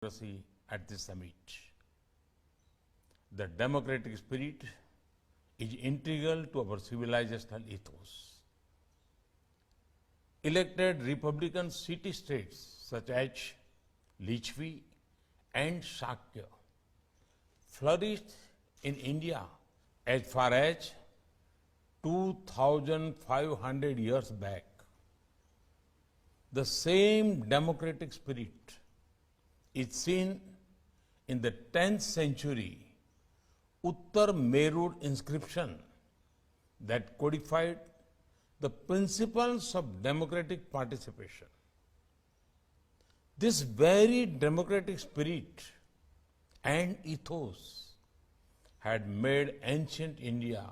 democracy at this summit. The democratic spirit is integral to our civilizational ethos. Elected Republican city-states such as Lichvi and Shakya flourished in India as far as 2,500 years back. The same democratic spirit is seen in the 10th century Uttar Merud inscription that codified the principles of democratic participation. This very democratic spirit and ethos had made ancient India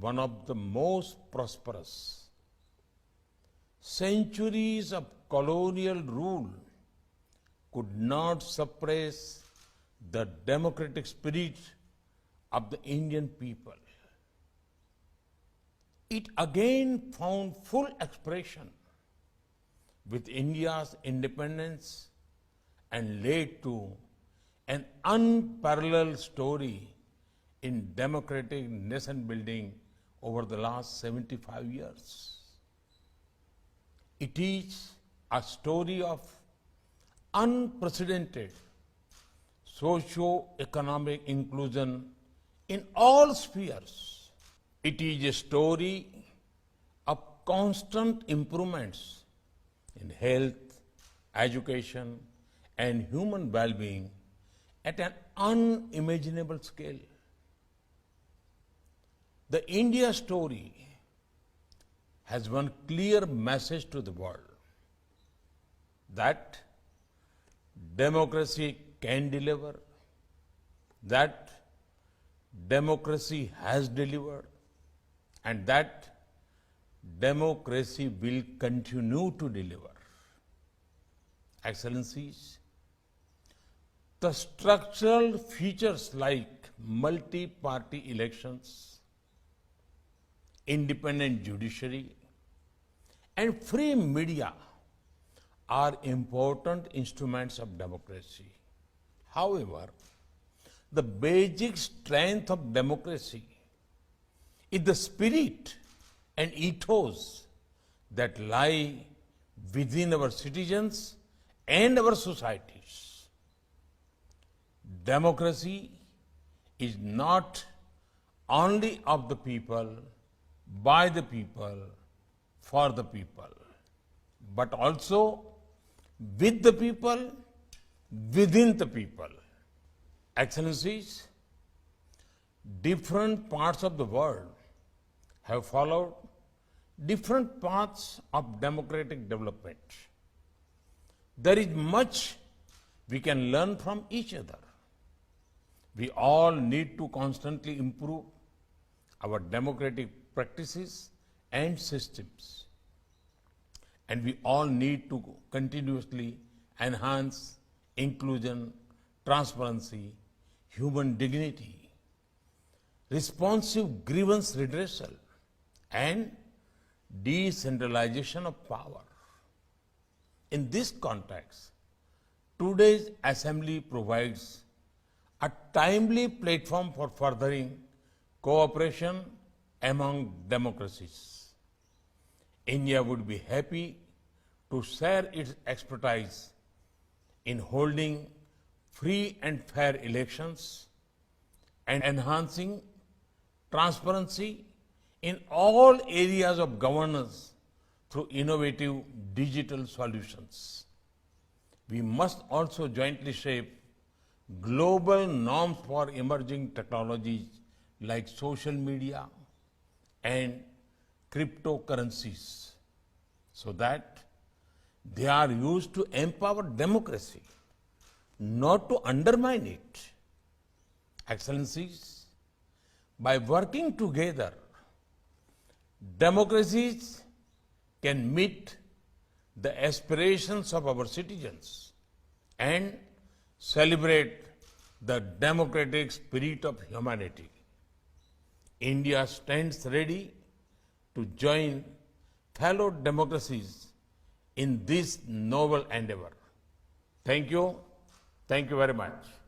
one of the most prosperous. Centuries of colonial rule could not suppress the democratic spirit of the Indian people. It again found full expression with India's independence and led to an unparalleled story in democratic nation building over the last 75 years. It is a story of unprecedented socio-economic inclusion in all spheres. It is a story of constant improvements in health, education, and human well-being at an unimaginable scale. The India story has one clear message to the world that democracy can deliver, that democracy has delivered, and that democracy will continue to deliver. Excellencies, the structural features like multi-party elections, independent judiciary, and free media are important instruments of democracy. However, the basic strength of democracy is the spirit and ethos that lie within our citizens and our societies. Democracy is not only of the people, by the people, for the people, but also with the people, within the people. Excellencies, different parts of the world have followed different paths of democratic development. There is much we can learn from each other. We all need to constantly improve our democratic practices and systems. And we all need to continuously enhance inclusion, transparency, human dignity, responsive grievance redressal, and decentralization of power. In this context, today's assembly provides a timely platform for furthering cooperation among democracies. India would be happy to share its expertise in holding free and fair elections and enhancing transparency in all areas of governance through innovative digital solutions. We must also jointly shape global norms for emerging technologies like social media and cryptocurrencies so that they are used to empower democracy, not to undermine it. Excellencies, by working together, democracies can meet the aspirations of our citizens and celebrate the democratic spirit of humanity. India stands ready to join fellow democracies in this noble endeavor. Thank you. Thank you very much.